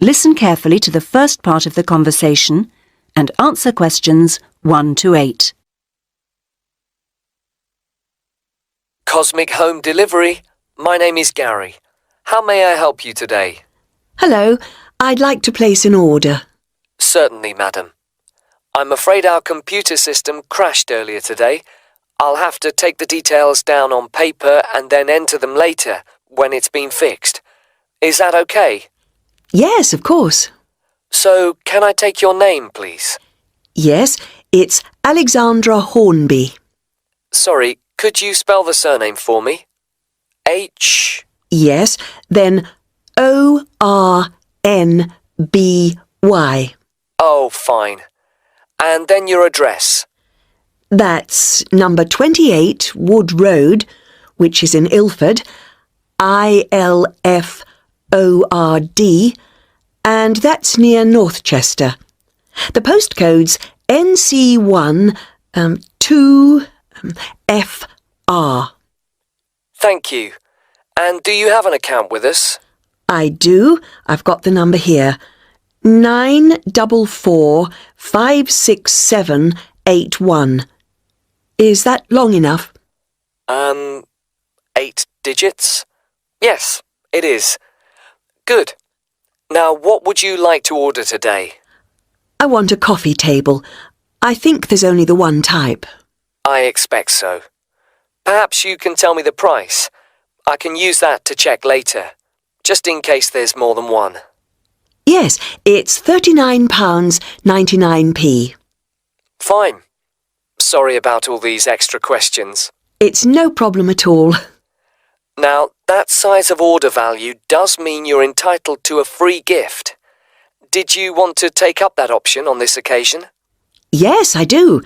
Listen carefully to the first part of the conversation and answer questions 1 to 8. Cosmic Home Delivery. My name is Gary. How may I help you today? Hello, I'd like to place an order. Certainly, madam. I'm afraid our computer system crashed earlier today. I'll have to take the details down on paper and then enter them later when it's been fixed. Is that okay? Yes, of course. So, can I take your name, please? Yes, it's Alexandra Hornby. Sorry, could you spell the surname for me? H... Yes, then O-R-N-B-Y. Oh, fine. And then your address. That's number 28 Wood Road, which is in Ilford, I-L-F-O-R-D, and that's near Northchester. The postcode's NC1 2FR. Thank you. And do you have an account with us? I do. I've got the number here. 944-56781. Is that long enough? 8 digits? Yes, it is. Good. Now, what would you like to order today? I want a coffee table. I think there's only the one type. I expect so. Perhaps you can tell me the price. I can use that to check later, just in case there's more than one. Yes, it's £39.99p. Fine. Sorry about all these extra questions. It's no problem at all. Now, that size of order value does mean you're entitled to a free gift. Did you want to take up that option on this occasion? Yes, I do.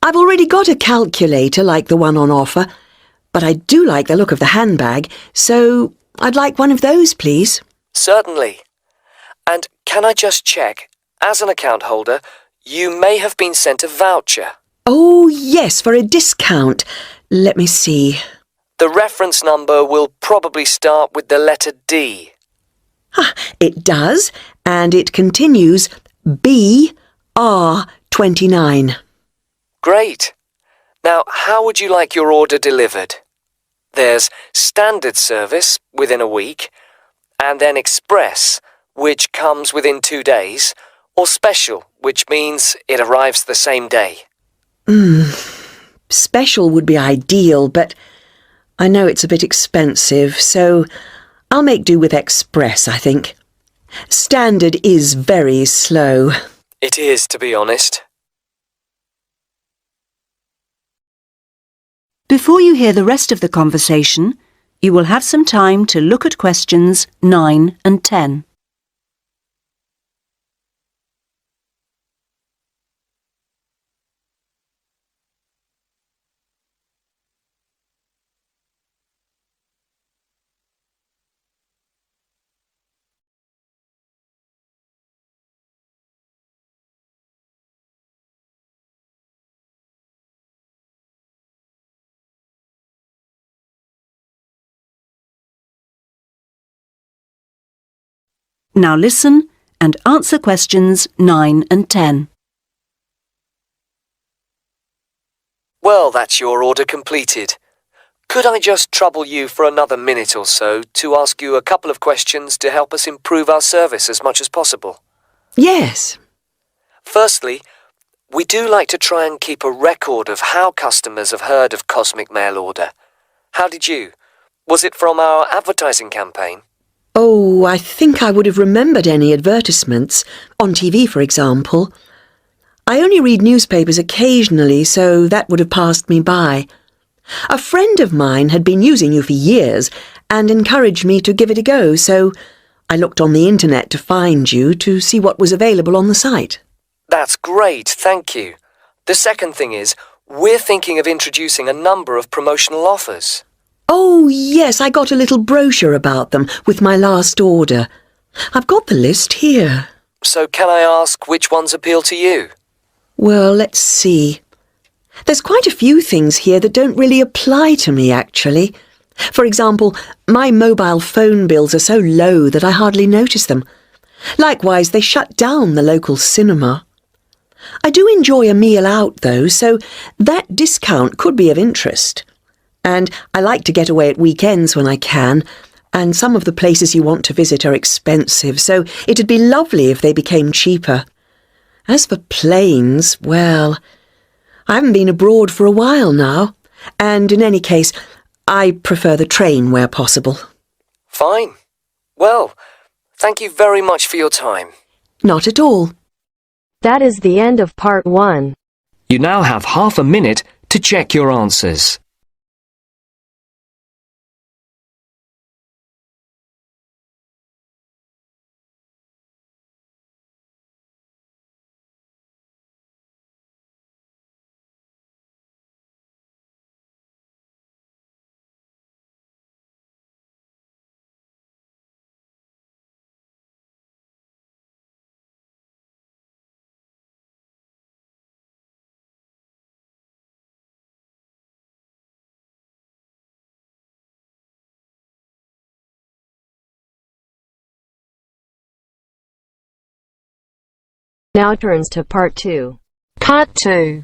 I've already got a calculator like the one on offer, but I do like the look of the handbag, so I'd like one of those, please. Certainly. And can I just check, as an account holder, you may have been sent a voucher. Oh, yes, for a discount. Let me see. The reference number will probably start with the letter D. Ah, it does, and it continues BR29. Great. Now, how would you like your order delivered? There's standard service within a week, and then express, which comes within 2 days, or special, which means it arrives the same day. Special would be ideal, but I know it's a bit expensive, so I'll make do with express, I think. Standard is very slow. It is, to be honest. Before you hear the rest of the conversation, you will have some time to look at questions 9 and 10. Now listen and answer questions 9 and 10. Well, that's your order completed. Could I just trouble you for another minute or so to ask you a couple of questions to help us improve our service as much as possible? Yes. Firstly, we do like to try and keep a record of how customers have heard of Cosmic Mail Order. How did you? Was it from our advertising campaign? Oh, I think I would have remembered any advertisements, on TV, for example. I only read newspapers occasionally, so that would have passed me by. A friend of mine had been using you for years and encouraged me to give it a go, so I looked on the internet to find you to see what was available on the site. That's great, thank you. The second thing is, we're thinking of introducing a number of promotional offers. Oh, yes, I got a little brochure about them with my last order. I've got the list here. So can I ask which ones appeal to you? Well, let's see. There's quite a few things here that don't really apply to me, actually. For example, my mobile phone bills are so low that I hardly notice them. Likewise, they shut down the local cinema. I do enjoy a meal out, though, so that discount could be of interest. And I like to get away at weekends when I can, and some of the places you want to visit are expensive, so it'd be lovely if they became cheaper. As for planes, well, I haven't been abroad for a while now, and in any case, I prefer the train where possible. Fine. Well, thank you very much for your time. Not at all. That is the end of part 1. You now have half a minute to check your answers. Now turns to part 2. Part 2.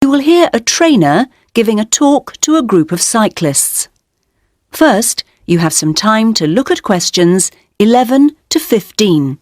You will hear a trainer giving a talk to a group of cyclists. First, you have some time to look at questions 11 to 15.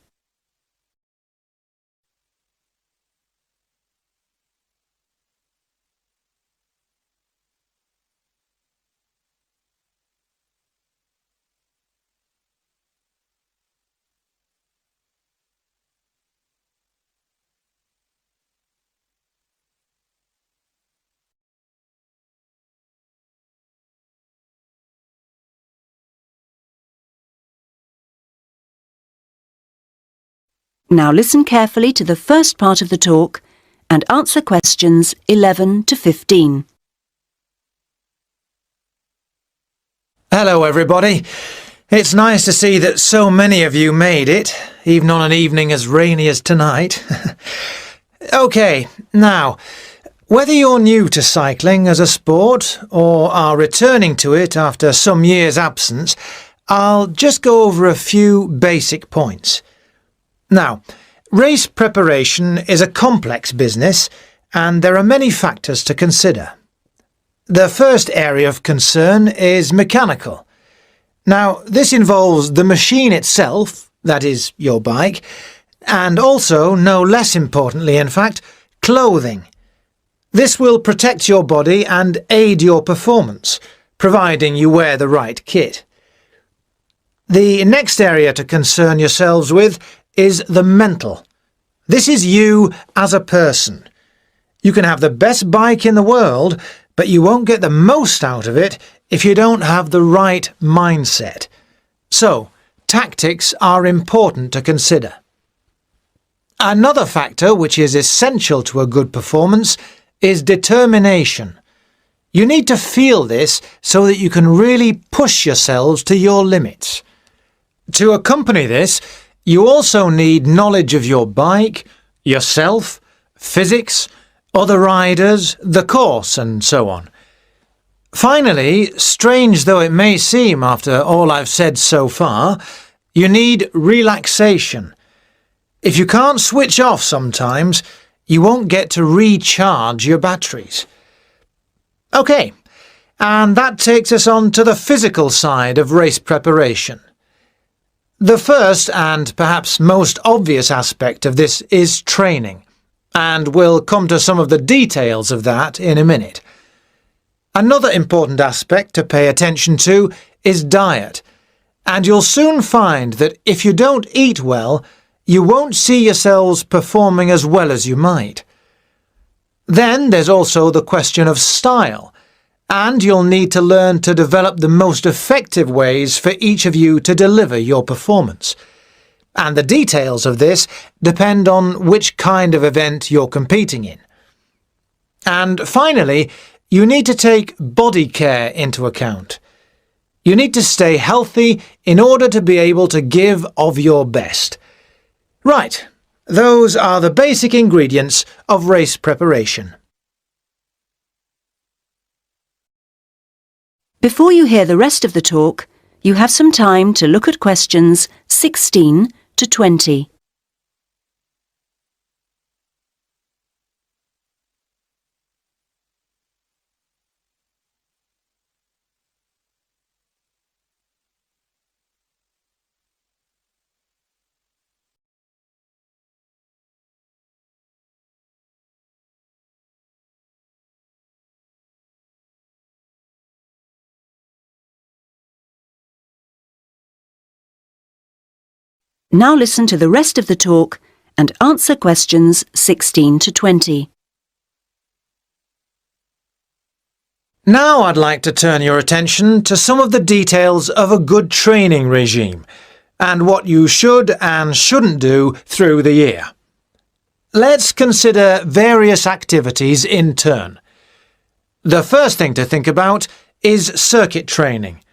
Now listen carefully to the first part of the talk and answer questions 11 to 15. Hello everybody. It's nice to see that so many of you made it, even on an evening as rainy as tonight. OK, now, whether you're new to cycling as a sport or are returning to it after some years' absence, I'll just go over a few basic points. Now, race preparation is a complex business and there are many factors to consider. The first area of concern is mechanical. Now, this involves the machine itself, that is, your bike, and also, no less importantly in fact, clothing. This will protect your body and aid your performance, providing you wear the right kit. The next area to concern yourselves with is the mental. This is you as a person. You can have the best bike in the world, but you won't get the most out of it if you don't have the right mindset. So, tactics are important to consider. Another factor which is essential to a good performance is determination. You need to feel this so that you can really push yourselves to your limits. To accompany this, you also need knowledge of your bike, yourself, physics, other riders, the course, and so on. Finally, strange though it may seem after all I've said so far, you need relaxation. If you can't switch off sometimes, you won't get to recharge your batteries. OK, and that takes us on to the physical side of race preparation. The first and perhaps most obvious aspect of this is training, and we'll come to some of the details of that in a minute. Another important aspect to pay attention to is diet, and you'll soon find that if you don't eat well, you won't see yourselves performing as well as you might. Then there's also the question of style, and you'll need to learn to develop the most effective ways for each of you to deliver your performance. And the details of this depend on which kind of event you're competing in. And finally, you need to take body care into account. You need to stay healthy in order to be able to give of your best. Right, those are the basic ingredients of race preparation. Before you hear the rest of the talk, you have some time to look at questions 16 to 20. Now listen to the rest of the talk and answer questions 16 to 20. Now I'd like to turn your attention to some of the details of a good training regime and what you should and shouldn't do through the year. Let's consider various activities in turn. The first thing to think about is circuit training.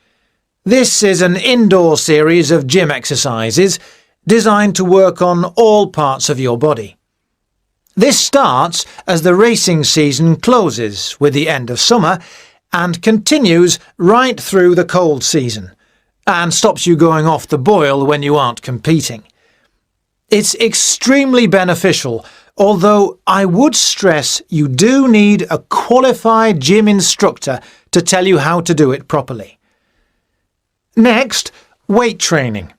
This is an indoor series of gym exercises designed to work on all parts of your body. This starts as the racing season closes with the end of summer and continues right through the cold season and stops you going off the boil when you aren't competing. It's extremely beneficial, although I would stress you do need a qualified gym instructor to tell you how to do it properly. Next, weight training.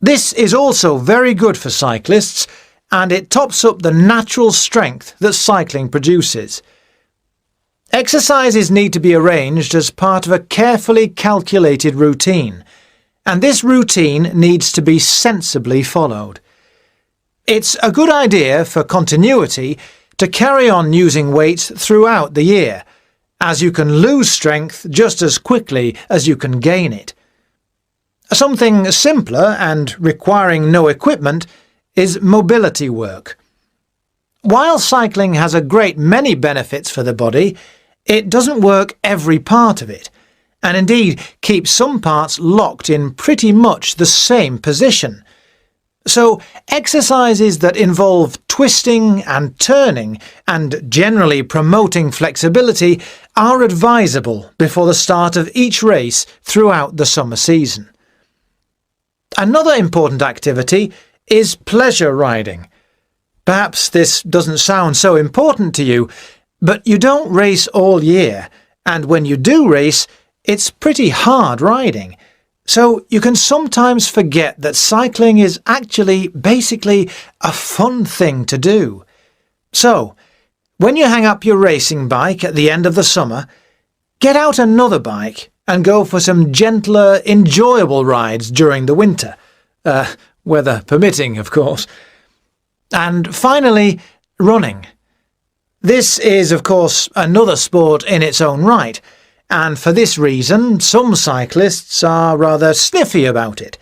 This is also very good for cyclists, and it tops up the natural strength that cycling produces. Exercises need to be arranged as part of a carefully calculated routine, and this routine needs to be sensibly followed. It's a good idea for continuity to carry on using weights throughout the year, as you can lose strength just as quickly as you can gain it. Something simpler and requiring no equipment is mobility work. While cycling has a great many benefits for the body, it doesn't work every part of it, and indeed keeps some parts locked in pretty much the same position. So exercises that involve twisting and turning and generally promoting flexibility are advisable before the start of each race throughout the summer season. Another important activity is pleasure riding. Perhaps this doesn't sound so important to you, but you don't race all year, and when you do race, it's pretty hard riding. So you can sometimes forget that cycling is actually basically a fun thing to do. So, when you hang up your racing bike at the end of the summer, get out another bike and go for some gentler, enjoyable rides during the winter. Weather permitting, of course. And finally, running. This is, of course, another sport in its own right, and for this reason some cyclists are rather sniffy about it.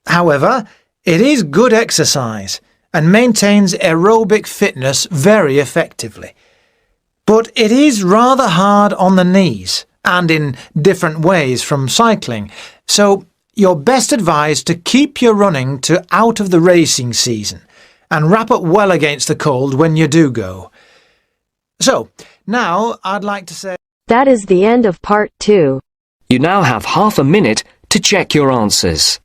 However, it is good exercise and maintains aerobic fitness very effectively. But it is rather hard on the knees and in different ways from cycling, so you're best advised to keep your running to out of the racing season and wrap up well against the cold when you do go. So, now I'd like to say... That is the end of part 2. You now have half a minute to check your answers.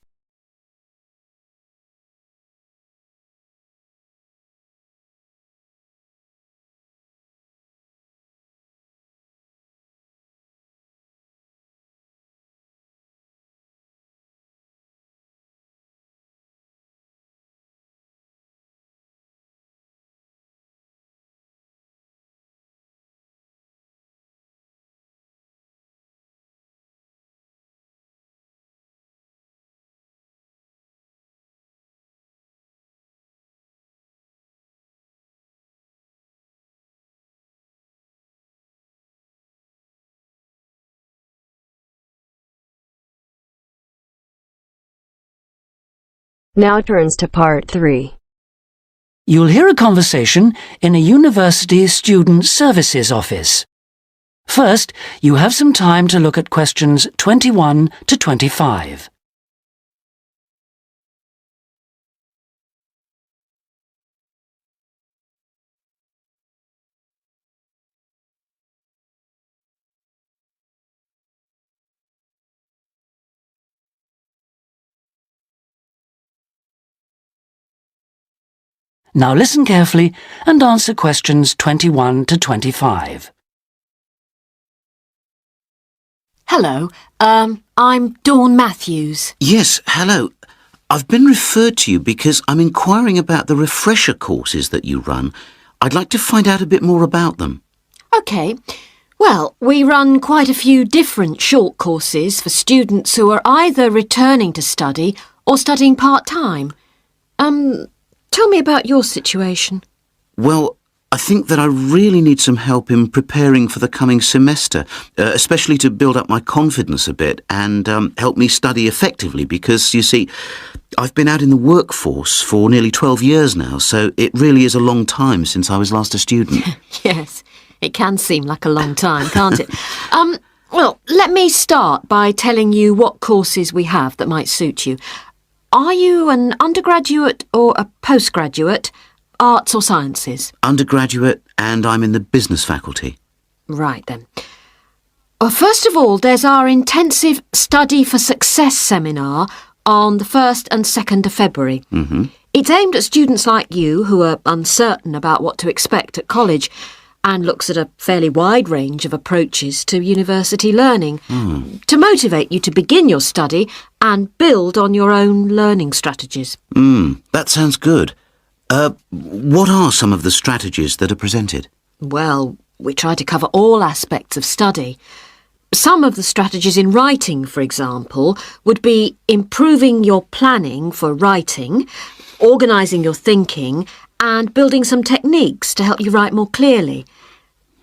Now turns to part 3. You'll hear a conversation in a university student services office. First, you have some time to look at questions 21 to 25. Now listen carefully and answer questions 21 to 25. Hello, I'm Dawn Matthews. Yes, hello. I've been referred to you because I'm inquiring about the refresher courses that you run. I'd like to find out a bit more about them. OK. Well, we run quite a few different short courses for students who are either returning to study or studying part-time. Tell me about your situation. Well, I think that I really need some help in preparing for the coming semester, especially to build up my confidence a bit and help me study effectively because, you see, I've been out in the workforce for nearly 12 years now, so it really is a long time since I was last a student. Yes, it can seem like a long time, can't it? Well, let me start by telling you what courses we have that might suit you. Are you an undergraduate or a postgraduate? Arts or sciences? Undergraduate, and I'm in the business faculty. Right then. Well, first of all, there's our intensive Study for Success seminar on the 1st and 2nd of February. It's aimed at students like you who are uncertain about what to expect at college and looks at a fairly wide range of approaches to university learning to motivate you to begin your study and build on your own learning strategies. That sounds good. What are some of the strategies that are presented? Well, we try to cover all aspects of study. Some of the strategies in writing, for example, would be improving your planning for writing, organising your thinking, and building some techniques to help you write more clearly.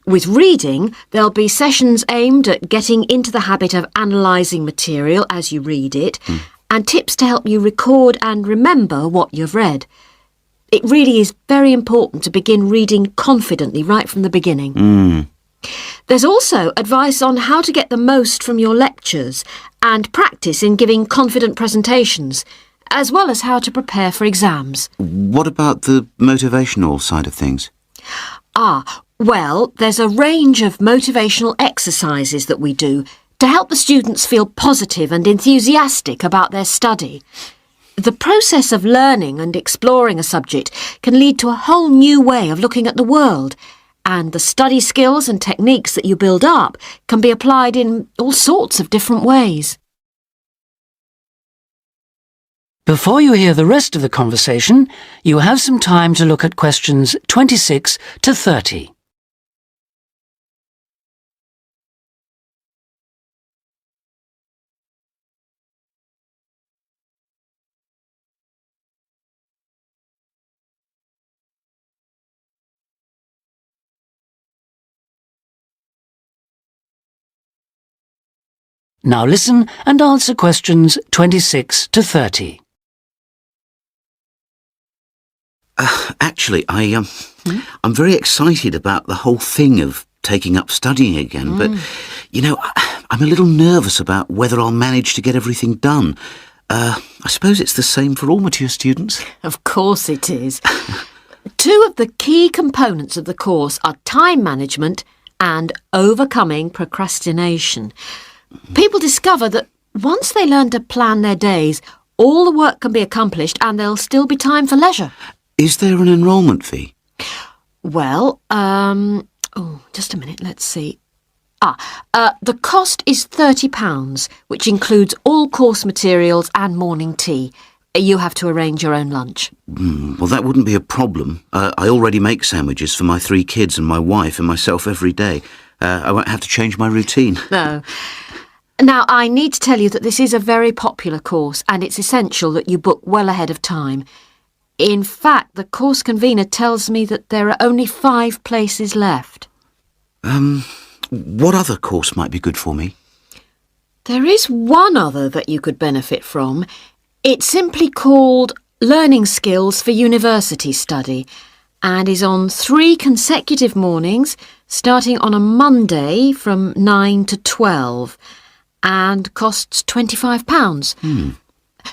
With reading, there'll be sessions aimed at getting into the habit of analysing material as you read it, and tips to help you record and remember what you've read. It really is very important to begin reading confidently right from the beginning. There's also advice on how to get the most from your lectures and practice in giving confident presentations, as well as how to prepare for exams. What about the motivational side of things? Well, there's a range of motivational exercises that we do to help the students feel positive and enthusiastic about their study. The process of learning and exploring a subject can lead to a whole new way of looking at the world, and the study skills and techniques that you build up can be applied in all sorts of different ways. Before you hear the rest of the conversation, you have some time to look at questions 26 to 30. Now listen and answer questions 26 to 30. Actually, I'm very excited about the whole thing of taking up studying again, but, you know, I'm a little nervous about whether I'll manage to get everything done. I suppose it's the same for all mature students. Of course it is. Two of the key components of the course are time management and overcoming procrastination. People discover that once they learn to plan their days, all the work can be accomplished and there'll still be time for leisure. Is there an enrolment fee? Well, just a minute, let's see. The cost is £30, which includes all course materials and morning tea. You have to arrange your own lunch. Well, that wouldn't be a problem. I already make sandwiches for my 3 kids and my wife and myself every day. I won't have to change my routine. No. Now, I need to tell you that this is a very popular course and it's essential that you book well ahead of time. In fact, the course convener tells me that there are only 5 places left. What other course might be good for me? There is one other that you could benefit from. It's simply called Learning Skills for University Study and is on 3 consecutive mornings, starting on a Monday from 9 to 12, and costs £25.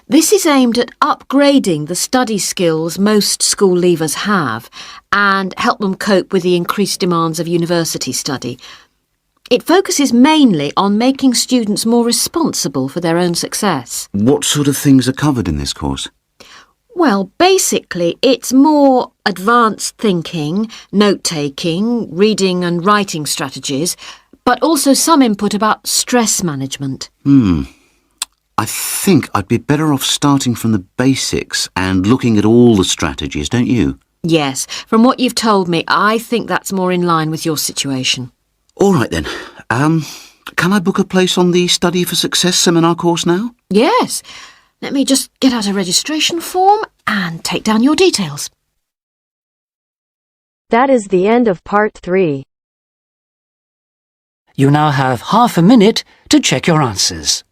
This is aimed at upgrading the study skills most school leavers have and help them cope with the increased demands of university study. It focuses mainly on making students more responsible for their own success. What sort of things are covered in this course? Well, basically, it's more advanced thinking, note-taking, reading and writing strategies, but also some input about stress management. I think I'd be better off starting from the basics and looking at all the strategies, don't you? Yes, from what you've told me, I think that's more in line with your situation. All right then. Can I book a place on the Study for Success seminar course now? Yes. Let me just get out a registration form and take down your details. That is the end of part 3. You now have half a minute to check your answers.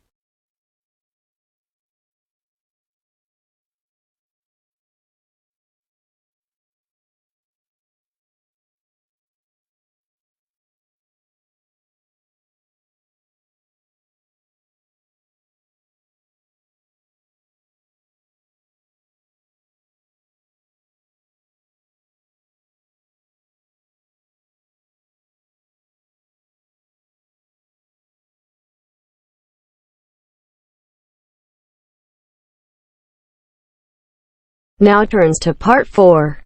Now turns to part 4.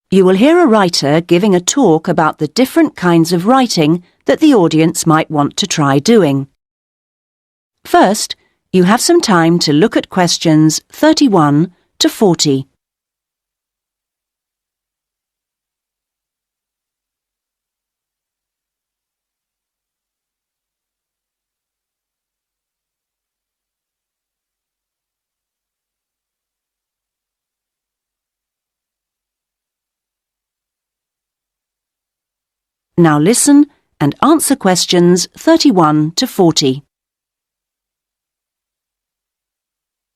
You will hear a writer giving a talk about the different kinds of writing that the audience might want to try doing. First, you have some time to look at questions 31 to 40. Now listen and answer questions 31 to 40.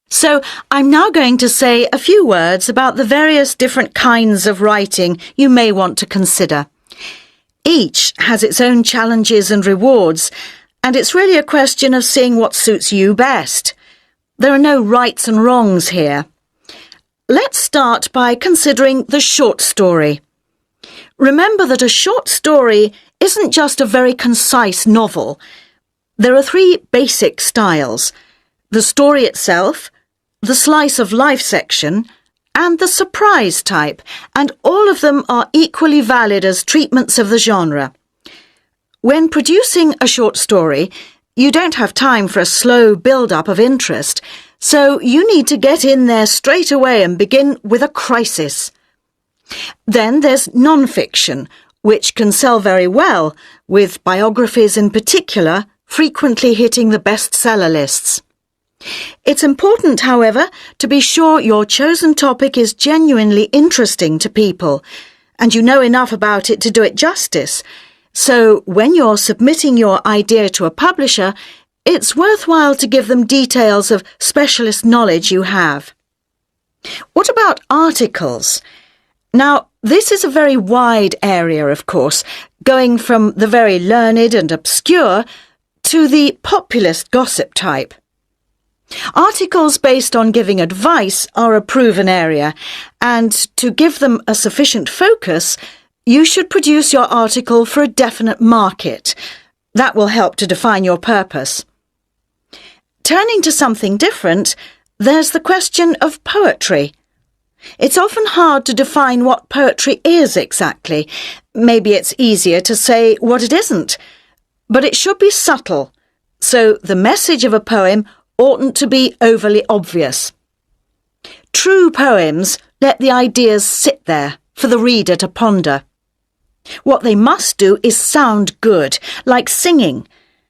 So, I'm now going to say a few words about the various different kinds of writing you may want to consider. Each has its own challenges and rewards, and it's really a question of seeing what suits you best. There are no rights and wrongs here. Let's start by considering the short story. Remember that a short story isn't just a very concise novel. There are 3 basic styles: the story itself, the slice of life section, and the surprise type, and all of them are equally valid as treatments of the genre. When producing a short story, you don't have time for a slow build-up of interest, so you need to get in there straight away and begin with a crisis. Then there's non-fiction, which can sell very well, with biographies in particular frequently hitting the bestseller lists. It's important, however, to be sure your chosen topic is genuinely interesting to people, and you know enough about it to do it justice. So when you're submitting your idea to a publisher, it's worthwhile to give them details of specialist knowledge you have. What about articles? Now, this is a very wide area, of course, going from the very learned and obscure to the populist gossip type. Articles based on giving advice are a proven area, and to give them a sufficient focus, you should produce your article for a definite market. That will help to define your purpose. Turning to something different, there's the question of poetry. It's often hard to define what poetry is exactly. Maybe it's easier to say what it isn't. But it should be subtle, so the message of a poem oughtn't to be overly obvious. True poems let the ideas sit there for the reader to ponder. What they must do is sound good, like singing.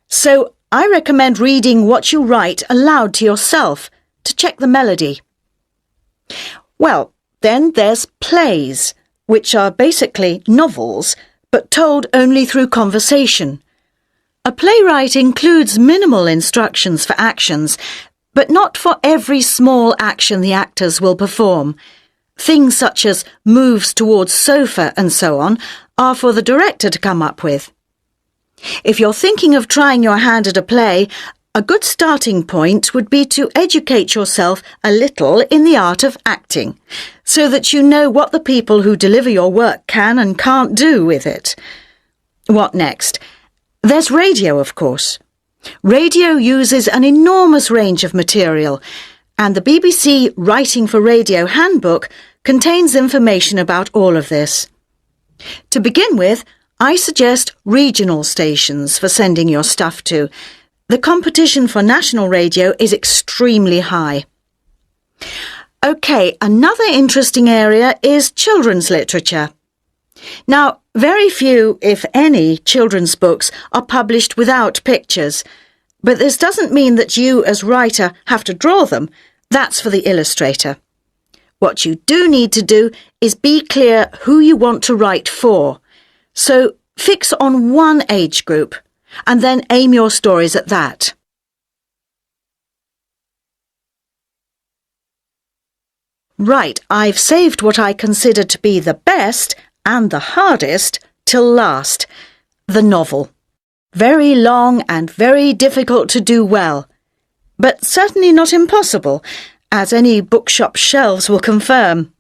So I recommend reading what you write aloud to yourself to check the melody. Well, then there's plays, which are basically novels, but told only through conversation. A playwright includes minimal instructions for actions, but not for every small action the actors will perform. Things such as moves towards sofa and so on are for the director to come up with. If you're thinking of trying your hand at a play, a good starting point would be to educate yourself a little in the art of acting, so that you know what the people who deliver your work can and can't do with it. What next? There's radio, of course. Radio uses an enormous range of material, and the BBC Writing for Radio Handbook contains information about all of this. To begin with, I suggest regional stations for sending your stuff to. The competition for national radio is extremely high. OK, another interesting area is children's literature. Now, very few, if any, children's books are published without pictures. But this doesn't mean that you, as writer, have to draw them. That's for the illustrator. What you do need to do is be clear who you want to write for. So fix on one age group and then aim your stories at that. Right, I've saved what I consider to be the best and the hardest till last, the novel. Very long and very difficult to do well, but certainly not impossible, as any bookshop shelves will confirm.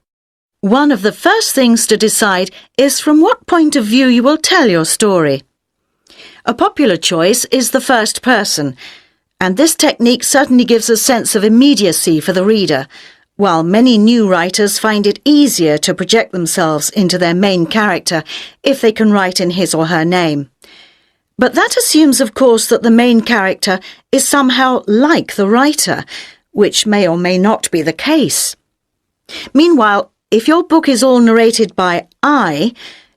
One of the first things to decide is from what point of view you will tell your story. A popular choice is the first person, and this technique certainly gives a sense of immediacy for the reader, while many new writers find it easier to project themselves into their main character if they can write in his or her name. But that assumes, of course, that the main character is somehow like the writer, which may or may not be the case. Meanwhile, if your book is all narrated by I,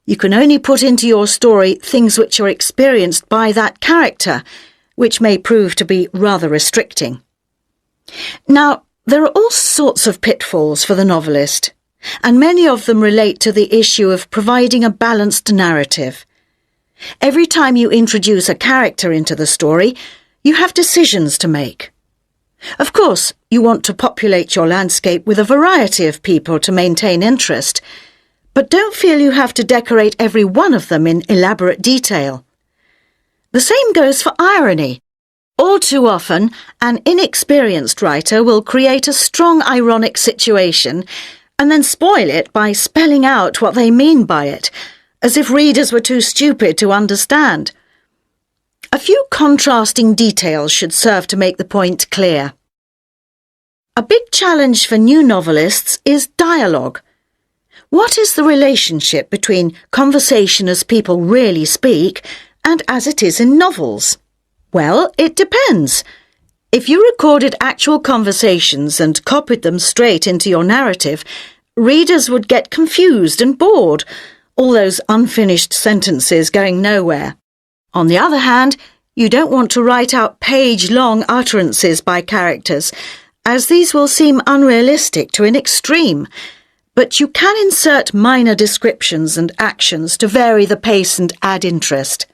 you can only put into your story things which are experienced by that character, which may prove to be rather restricting. Now, there are all sorts of pitfalls for the novelist, and many of them relate to the issue of providing a balanced narrative. Every time you introduce a character into the story, you have decisions to make. Of course, you want to populate your landscape with a variety of people to maintain interest, but don't feel you have to decorate every one of them in elaborate detail. The same goes for irony. All too often, an inexperienced writer will create a strong ironic situation and then spoil it by spelling out what they mean by it, as if readers were too stupid to understand. A few contrasting details should serve to make the point clear. A big challenge for new novelists is dialogue. What is the relationship between conversation as people really speak and as it is in novels? Well, it depends. If you recorded actual conversations and copied them straight into your narrative, readers would get confused and bored, all those unfinished sentences going nowhere. On the other hand, you don't want to write out page-long utterances by characters, as these will seem unrealistic to an extreme, but you can insert minor descriptions and actions to vary the pace and add interest.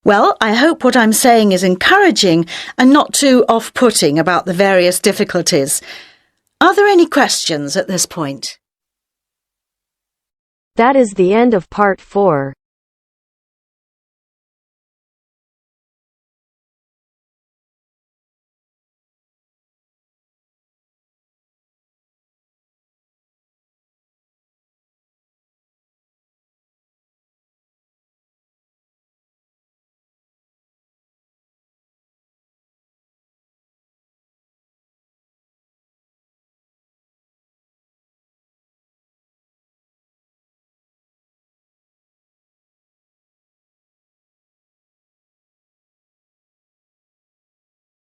Well, I hope what I'm saying is encouraging and not too off-putting about the various difficulties. Are there any questions at this point? That is the end of part 4.